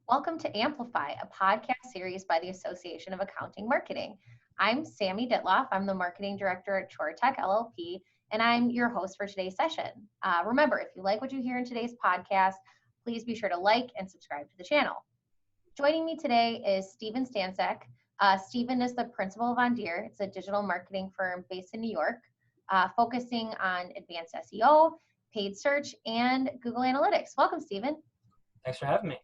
Welcome to Amplify, a podcast series by the Association of Accounting Marketing. I'm Sammy Dittloff. I'm the Marketing Director at Chortek LLP, and I'm your host for today's session. Remember, if you like what you hear in today's podcast, please be sure to like and subscribe to the channel. Joining me today is Stephen Stanczak. Stephen is the principal of Ondyr. It's a digital marketing firm based in New York, focusing on advanced SEO, paid search, and Google Analytics. Welcome, Stephen. Thanks for having me.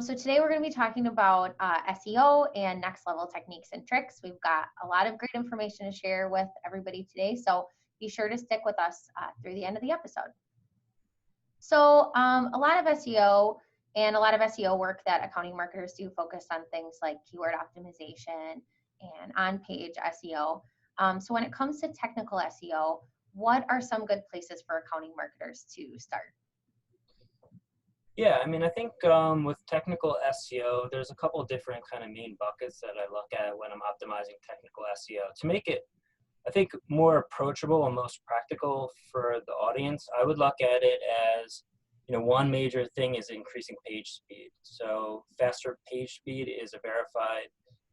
So today we're going to be talking about SEO and next level techniques and tricks. We've got a lot of great information to share with everybody today, so be sure to stick with us through the end of the episode. So a lot of SEO and a lot of SEO work that accounting marketers do focus on things like keyword optimization and on-page SEO. So when it comes to technical SEO, what are some good places for accounting marketers to start? Yeah, I think with technical SEO, there's a couple different kind of main buckets that I look at when I'm optimizing technical SEO. To make it, I think, more approachable and most practical for the audience, I would look at it as, one major thing is increasing page speed. So faster page speed is a verified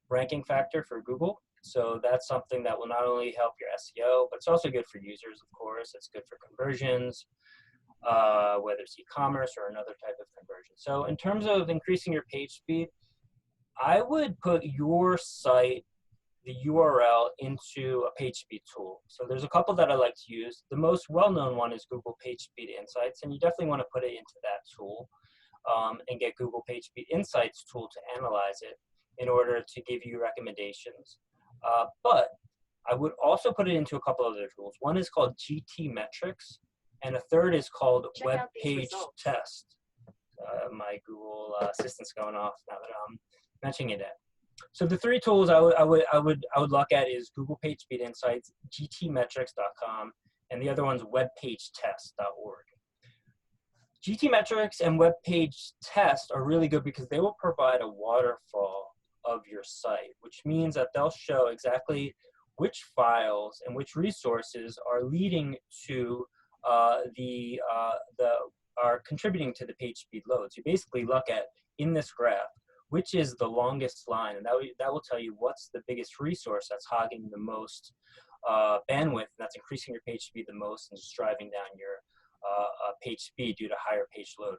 ranking factor for Google. So that's something that will not only help your SEO, but it's also good for users, of course. It's good for conversions. Whether it's e-commerce or another type of conversion. So in terms of increasing your page speed, I would put your site, the URL, into a page speed tool. So there's a couple that I like to use. The most well-known one is Google Page Speed Insights, and you definitely want to put it into that tool and get Google Page Speed Insights tool to analyze it in order to give you recommendations. But I would also put it into a couple other tools. One is called GT Metrics, and a third is called Web Page Test. My Google Assistant's going off now that I'm mentioning it. So the three tools I would look at is Google Page Speed Insights, gtmetrics.com, and the other one's webpagetest.org. GT Metrics and Web Page Test are really good because they will provide a waterfall of your site, which means that they'll show exactly which files and which resources are leading to are contributing to the page speed loads. You basically look at, in this graph, which is the longest line, and that will tell you what's the biggest resource that's hogging the most bandwidth, and that's increasing your page speed the most and just driving down your page speed due to higher page load.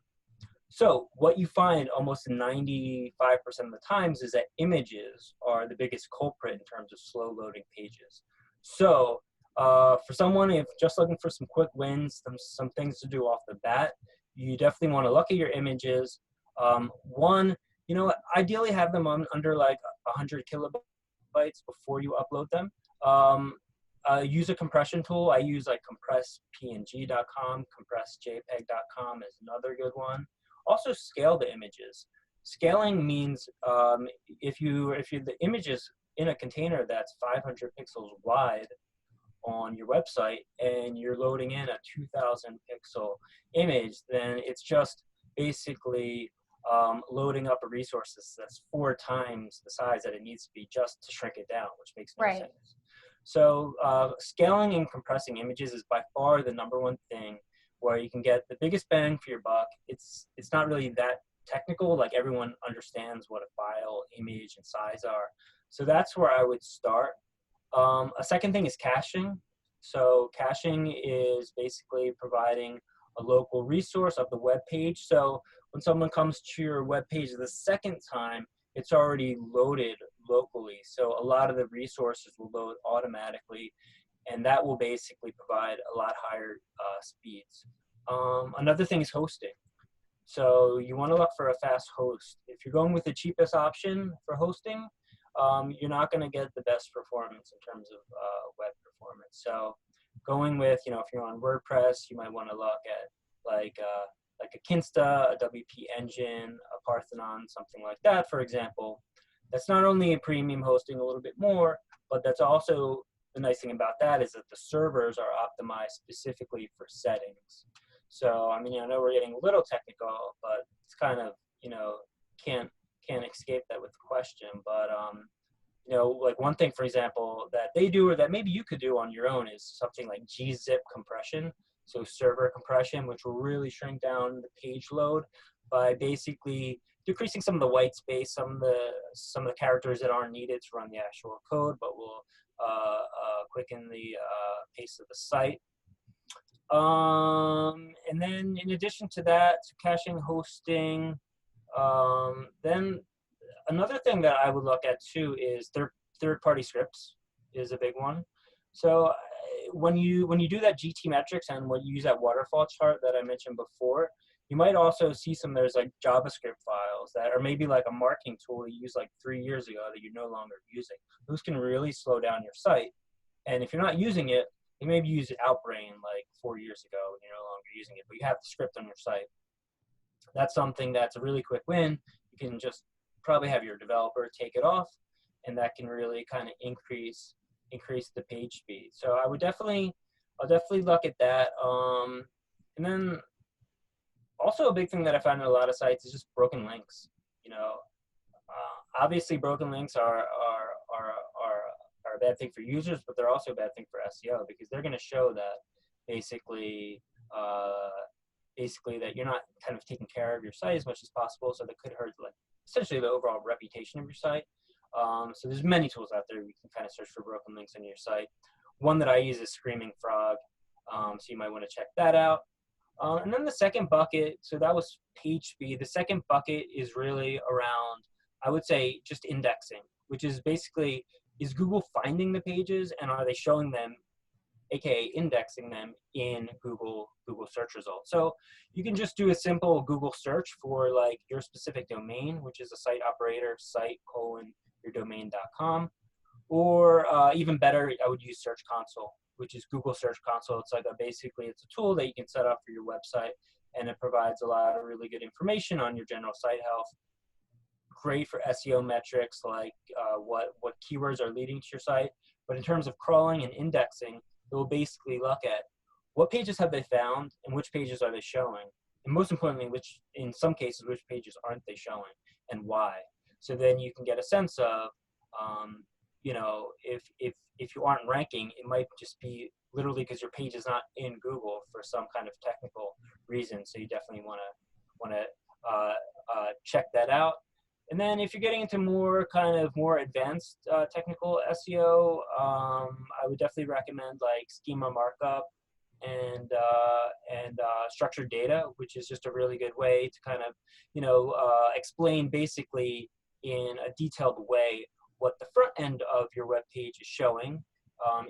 So what you find almost 95% of the times is that images are the biggest culprit in terms of slow loading pages. So for someone, if just looking for some quick wins, some things to do off the bat, you definitely want to look at your images. One, ideally have them under like 100 kilobytes before you upload them. Use a compression tool. I use like compresspng.com, compressjpeg.com is another good one. Also scale the images. Scaling means if the image is in a container that's 500 pixels wide on your website and you're loading in a 2000 pixel image, then it's just basically loading up a resource that's 4 times the size that it needs to be just to shrink it down, which makes no sense. So scaling and compressing images is by far the number one thing where you can get the biggest bang for your buck. It's not really that technical, like everyone understands what a file, image, and size are. So that's where I would start. A second thing is caching. So caching is basically providing a local resource of the web page. So when someone comes to your web page the second time, it's already loaded locally. So a lot of the resources will load automatically, and that will basically provide a lot higher speeds. Another thing is hosting. So you want to look for a fast host. If you're going with the cheapest option for hosting, you're not going to get the best performance in terms of web performance. So going with, if you're on WordPress, you might want to look at like a Kinsta, a WP Engine, a Parthenon, something like that, for example. That's not only a premium hosting a little bit more, but that's also the nice thing about that is that the servers are optimized specifically for settings. So, I know we're getting a little technical, but it's kind of, can't escape that with the question. But, like one thing, for example, that they do or that maybe you could do on your own is something like gzip compression. So server compression, which will really shrink down the page load by basically decreasing some of the white space, some of the characters that aren't needed to run the actual code, but will quicken the pace of the site. And then in addition to that, caching, hosting, then another thing that I would look at too is third-party scripts is a big one. So when you do that GT metrics and when you use that waterfall chart that I mentioned before, you might also see there's like JavaScript files that are maybe like a marketing tool you used like 3 years ago that you're no longer using. Those can really slow down your site. And if you're not using it, you maybe used Outbrain like 4 years ago and you're no longer using it, but you have the script on your site. That's something that's a really quick win. You can just probably have your developer take it off, and that can really kind of increase the page speed. So I'll definitely look at that. And then also a big thing that I find in a lot of sites is just broken links. Obviously broken links are a bad thing for users, but they're also a bad thing for SEO because they're going to show that basically that you're not kind of taking care of your site as much as possible. So that could hurt like essentially the overall reputation of your site. So there's many tools out there you can kind of search for broken links on your site. One that I use is Screaming Frog, so you might want to check that out. And then the second bucket, so that was page speed. The second bucket is really around, I would say, just indexing, which is basically, is Google finding the pages and are they showing them, aka indexing them in Google search results. So you can just do a simple Google search for like your specific domain, which is a site operator, site:/yourdomain.com, or even better, I would use Search Console, which is Google Search Console. It's like basically it's a tool that you can set up for your website, and it provides a lot of really good information on your general site health. Great for SEO metrics like what keywords are leading to your site. But in terms of crawling and indexing, it will basically look at what pages have they found and which pages are they showing, and most importantly, in some cases, which pages aren't they showing and why. So then you can get a sense of, if you aren't ranking, it might just be literally because your page is not in Google for some kind of technical reason. So you definitely want to check that out. And then if you're getting into more advanced technical SEO, I would definitely recommend like Schema Markup and structured data, which is just a really good way to kind of, explain basically in a detailed way what the front end of your web page is showing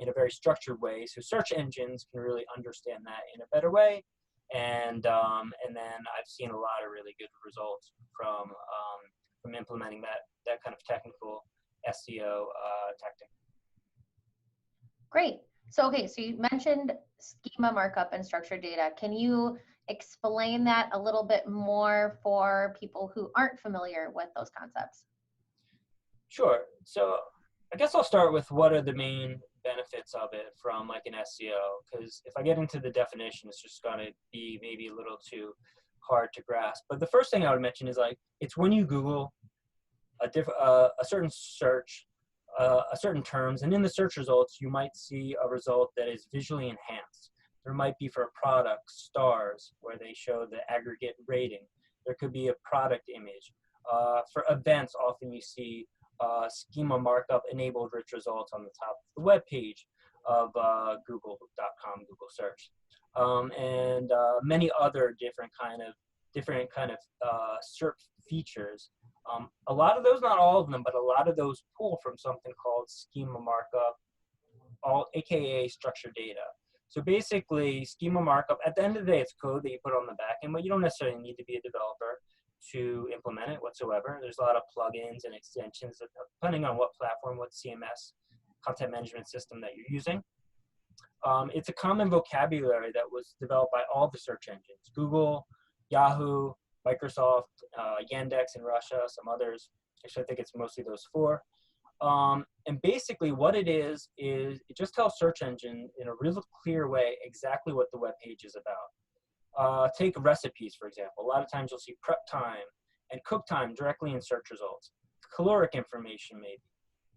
in a very structured way. So search engines can really understand that in a better way. And then I've seen a lot of really good results from implementing that kind of technical SEO tactic. Great. So you mentioned schema markup and structured data. Can you explain that a little bit more for people who aren't familiar with those concepts? Sure. So I guess I'll start with what are the main benefits of it from like an SEO, because if I get into the definition, it's just going to be maybe a little too hard to grasp. But the first thing I would mention is like, it's when you Google a certain search, a certain terms, and in the search results, you might see a result that is visually enhanced. There might be for a product, stars, where they show the aggregate rating. There could be a product image. For events, often you see schema markup enabled rich results on the top of the web page of google.com, Google search. And many other different kind of SERP features. A lot of those, not all of them, but a lot of those pull from something called schema markup, aka structured data. So basically, schema markup, at the end of the day, it's code that you put on the back end, but you don't necessarily need to be a developer to implement it whatsoever. There's a lot of plugins and extensions depending on what platform, what CMS, content management system that you're using. It's a common vocabulary that was developed by all the search engines, Google, Yahoo, Microsoft, Yandex in Russia, some others. Actually, I think it's mostly those four. And basically what it is it just tells search engine in a real clear way exactly what the web page is about. Take recipes, for example. A lot of times you'll see prep time and cook time directly in search results. Caloric information maybe.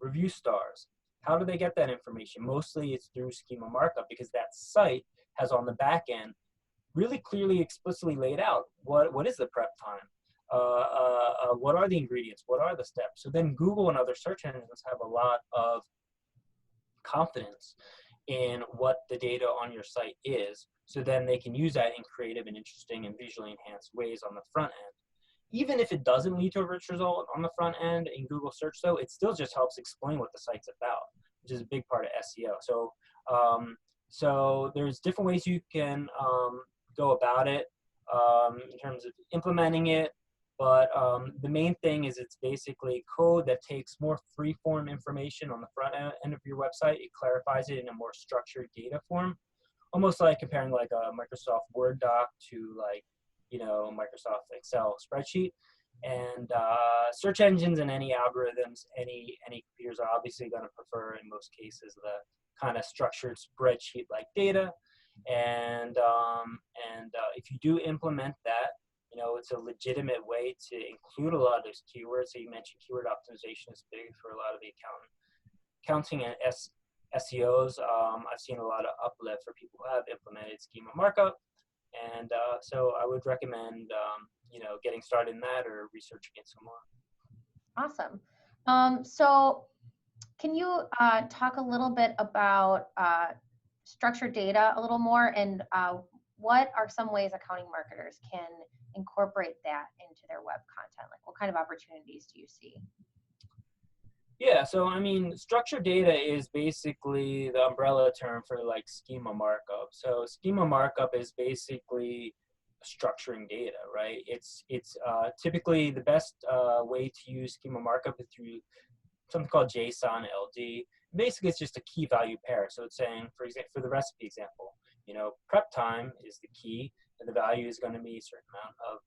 Review stars. How do they get that information? Mostly it's through schema markup because that site has on the back end really clearly, explicitly laid out what is the prep time, what are the ingredients, what are the steps. So then Google and other search engines have a lot of confidence in what the data on your site is. So then they can use that in creative and interesting and visually enhanced ways on the front end. Even if it doesn't lead to a rich result on the front end in Google search, though, it still just helps explain what the site's about, which is a big part of SEO. So there's different ways you can go about it in terms of implementing it. But the main thing is it's basically code that takes more free-form information on the front end of your website. It clarifies it in a more structured data form, almost like comparing like a Microsoft Word doc to like, Microsoft Excel spreadsheet. And search engines and any algorithms, any computers are obviously going to prefer in most cases the kind of structured spreadsheet-like data. And if you do implement that, it's a legitimate way to include a lot of those keywords. So you mentioned keyword optimization is big for a lot of the accounting and SEOs. I've seen a lot of uplift for people who have implemented schema markup. And so I would recommend, getting started in that or researching it some more. Awesome. So can you talk a little bit about structured data a little more, and what are some ways accounting marketers can incorporate that into their web content? Like, what kind of opportunities do you see? Yeah, so I mean, structured data is basically the umbrella term for like schema markup. So schema markup is basically structuring data, right? It's typically the best way to use schema markup is through something called JSON LD. Basically, it's just a key value pair. So it's saying, for example, for the recipe example, prep time is the key, and the value is going to be a certain amount of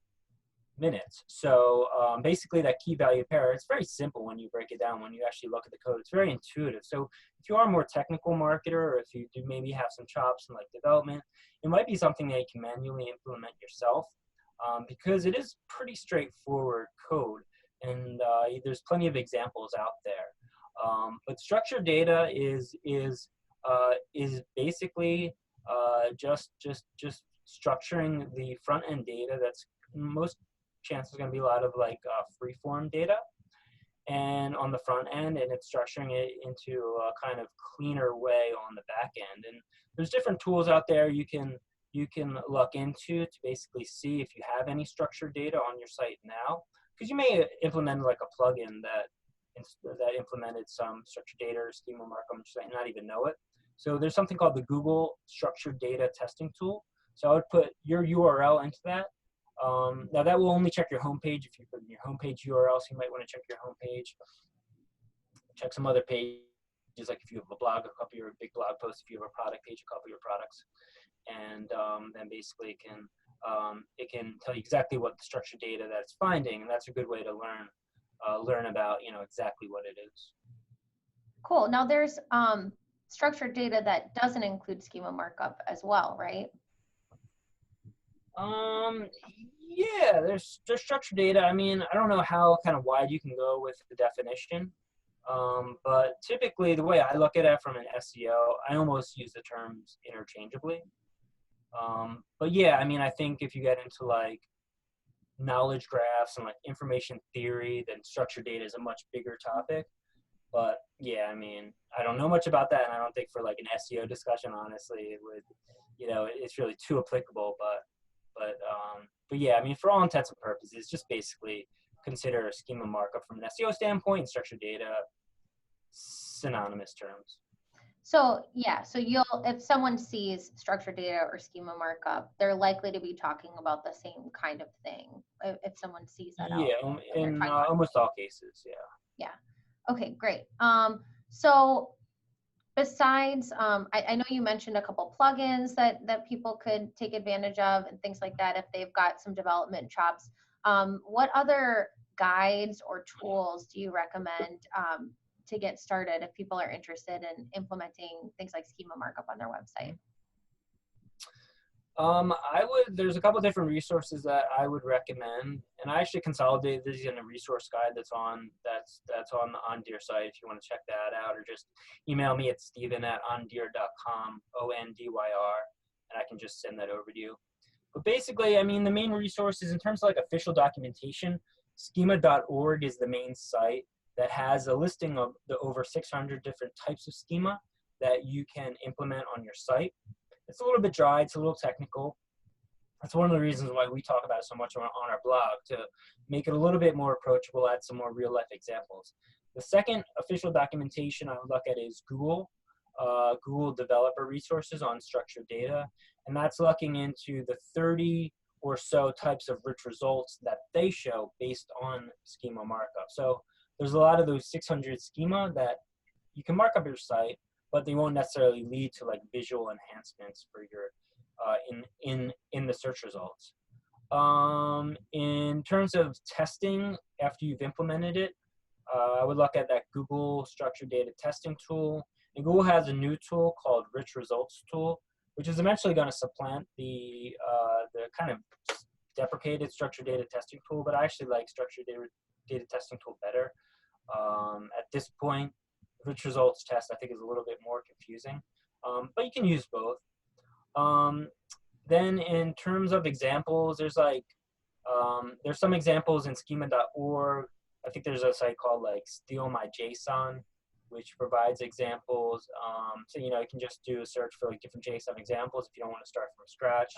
minutes. So basically that key value pair, it's very simple when you break it down, when you actually look at the code. It's very intuitive. So if you are a more technical marketer, or if you do maybe have some chops in like development, it might be something that you can manually implement yourself, because it is pretty straightforward code, and there's plenty of examples out there. But structured data is basically just structuring the front end data. That's most chances going to be a lot of like free form data, and on the front end, and it's structuring it into a kind of cleaner way on the back end. And there's different tools out there you can look into to basically see if you have any structured data on your site now, because you may implement like a plugin that implemented some structured data or schema markup on your site and not even know it. So there's something called the Google Structured Data Testing Tool. So I would put your URL into that. Now that will only check your homepage. If you put in your homepage URL, so you might want to check your homepage. Check some other pages, like if you have a blog, a couple of your big blog posts. If you have a product page, a couple of your products, and then basically it can tell you exactly what the structured data that it's finding, and that's a good way to learn about exactly what it is. Cool. Now there's structured data that doesn't include schema markup as well, right? Yeah, there's structured data. I mean, I don't know how kind of wide you can go with the definition, but typically the way I look at it from an SEO, I almost use the terms interchangeably. But yeah, I mean, I think if you get into like knowledge graphs and like information theory, then structured data is a much bigger topic. But yeah, I mean, I don't know much about that, and I don't think for like an SEO discussion, honestly, it would, it's really too applicable. But yeah, I mean, for all intents and purposes, just basically consider schema markup from an SEO standpoint and structured data synonymous terms. So yeah, so if someone sees structured data or schema markup, they're likely to be talking about the same kind of thing. If someone sees that, yeah, in almost all cases, yeah. Yeah. Okay, great. So besides, I know you mentioned a couple plugins that people could take advantage of and things like that if they've got some development chops. What other guides or tools do you recommend to get started if people are interested in implementing things like schema markup on their website? There's a couple different resources that I would recommend, and I actually consolidated these in a resource guide that's on the Ondyr site if you want to check that out, or just email me at steven@ondyr.com, ONDYR. and I can just send that over to you. But basically, I mean, the main resources in terms of like official documentation, schema.org is the main site that has a listing of the over 600 different types of schema that you can implement on your site. It's a little bit dry, it's a little technical. That's one of the reasons why we talk about it so much on our blog, to make it a little bit more approachable, add some more real life examples. The second official documentation I would look at is Google developer resources on structured data. And that's looking into the 30 or so types of rich results that they show based on schema markup. So there's a lot of those 600 schema that you can mark up your site, but they won't necessarily lead to like visual enhancements for your in the search results. In terms of testing after you've implemented it, I would look at that Google structured data testing tool. And Google has a new tool called Rich Results tool, which is eventually going to supplant the kind of deprecated structured data testing tool. But I actually like structured data testing tool better. At this point, Rich Results test I think is a little bit more confusing, but you can use both. Then in terms of examples, there's some examples in schema.org. I think there's a site called like Steal My JSON, which provides examples. So, you know, you can just do a search for like different JSON examples if you don't want to start from scratch.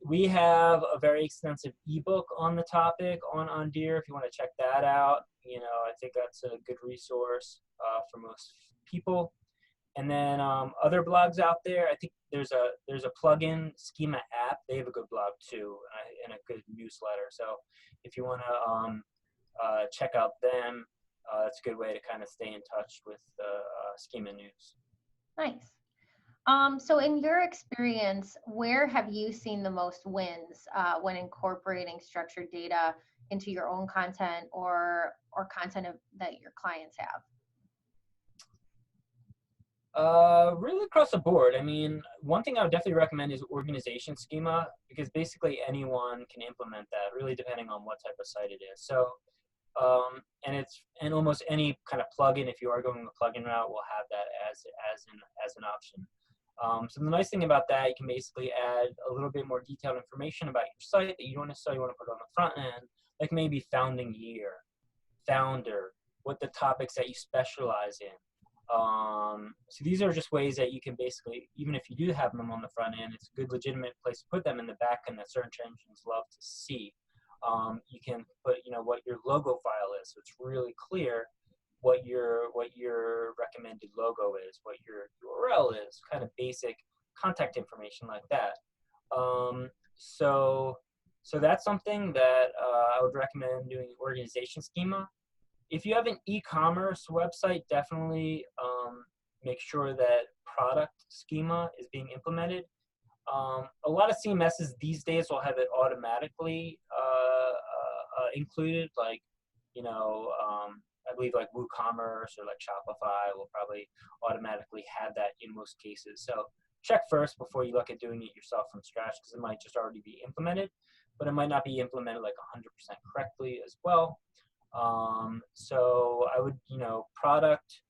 We have a very extensive ebook on the topic on Ondyr if you want to check that out. You know, I think that's a good resource for most people. And then other blogs out there, I think there's a plugin, Schema app. They have a good blog too, and a good newsletter. So if you want to check out them, that's a good way to kind of stay in touch with the Schema news. Nice. So in your experience, where have you seen the most wins when incorporating structured data into your own content or content that your clients have? Really across the board. I mean, one thing I would definitely recommend is organization schema, because basically anyone can implement that, really depending on what type of site it is. So, and almost any kind of plugin, if you are going the plugin route, will have that as an option. So the nice thing about that, you can basically add a little bit more detailed information about your site that you don't necessarily want to put on the front end, like maybe founding year, founder, what the topics that you specialize in. So these are just ways that you can basically, even if you do have them on the front end, it's a good legitimate place to put them in the back end that search engines love to see. You can put, you know, what your logo file is, so it's really clear what your recommended logo is, what your URL is, kind of basic contact information like that. So that's something that I would recommend doing organization schema. If you have an e-commerce website, definitely make sure that product schema is being implemented. A lot of CMSs these days will have it automatically included, like, you know, I believe like WooCommerce or like Shopify will probably automatically have that in most cases. So check first before you look at doing it yourself from scratch, because it might just already be implemented, but it might not be implemented like 100% correctly as well. So I would, you know, product,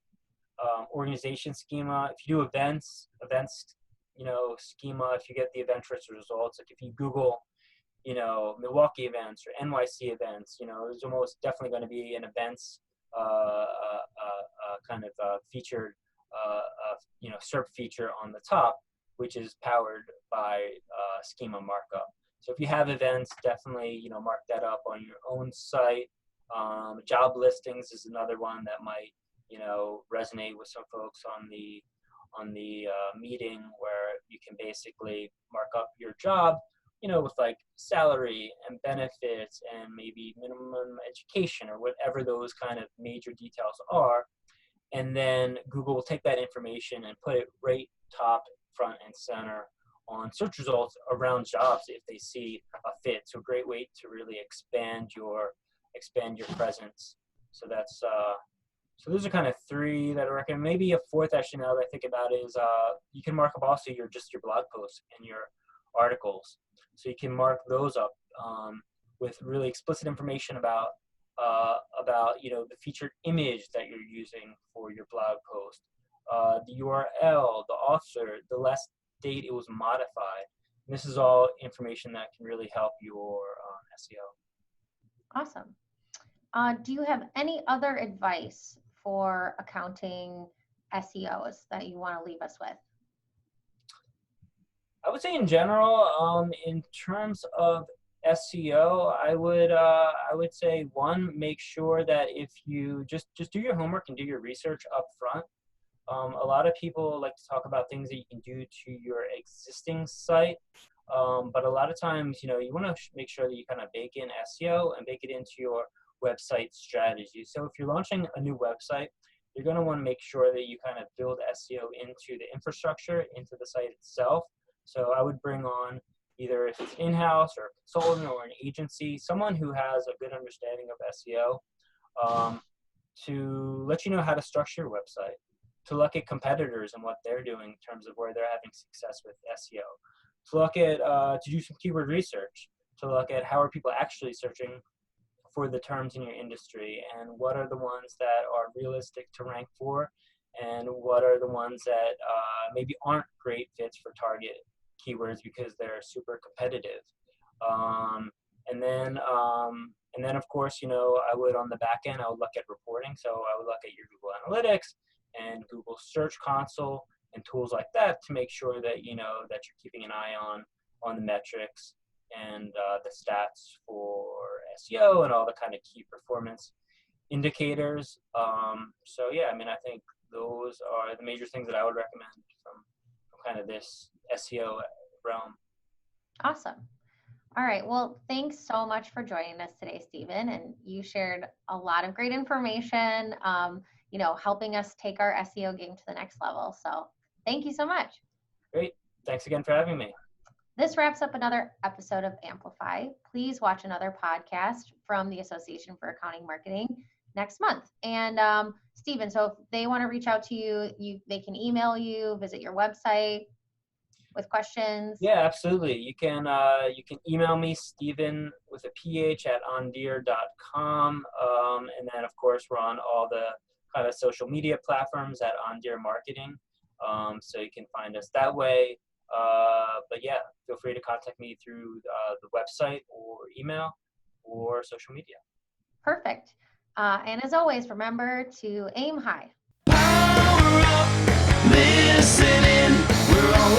organization schema. If you do events, you know, schema, if you get the event results, like if you Google, you know, Milwaukee events or NYC events, you know, there's almost definitely going to be an events kind of featured, you know, SERP feature on the top, which is powered by schema markup. So if you have events, definitely, you know, mark that up on your own site. Job listings is another one that might, you know, resonate with some folks on the meeting, where you can basically mark up your job, you know, with like salary and benefits and maybe minimum education or whatever those kind of major details are. And then Google will take that information and put it right top, front, and center on search results around jobs if they see a fit. So a great way to really expand your presence. So that's so those are kind of three that I recommend. Maybe a fourth actually now that I think about is you can mark up also your blog posts and your articles. So you can mark those up with really explicit information about you know, the featured image that you're using for your blog post, the URL, the author, the last date it was modified. And this is all information that can really help your SEO. Awesome. Do you have any other advice for accounting SEOs that you want to leave us with? I would say in general, in terms of SEO, I would say, one, make sure that if you just do your homework and do your research up front. A lot of people like to talk about things that you can do to your existing site, but a lot of times, you want to make sure that you kind of bake in SEO and bake it into your website strategy. So if you're launching a new website, you're going to want to make sure that you kind of build SEO into the infrastructure, into the site itself. So I would bring on, either if it's in-house or a consultant or an agency, someone who has a good understanding of SEO, to let you know how to structure your website, to look at competitors and what they're doing in terms of where they're having success with SEO, to look at, to do some keyword research, to look at how are people actually searching for the terms in your industry, and what are the ones that are realistic to rank for, and what are the ones that maybe aren't great fits for target keywords because they're super competitive. And then of course, I would, on the back end, I would look at reporting. So I would look at your Google Analytics and Google Search Console and tools like that to make sure that, that you're keeping an eye on the metrics and the stats for SEO and all the kind of key performance indicators. So yeah, I think those are the major things that I would recommend from kind of this SEO realm. Awesome. All right. Well, thanks so much for joining us today, Stephen. And you shared a lot of great information, helping us take our SEO game to the next level. So thank you so much. Great. Thanks again for having me. This wraps up another episode of Amplify. Please watch another podcast from the Association for Accounting Marketing next month. And Stephen, so if they want to reach out to you, they can email you, visit your website with questions. Yeah, absolutely. You can email me, Stephen with a PH at ondyr.com. And then of course we're on all the kind of social media platforms at Ondyr Marketing. So you can find us that way. But yeah, feel free to contact me through the website or email or social media. Perfect. And as always, remember to aim high. Power up, listening. We're all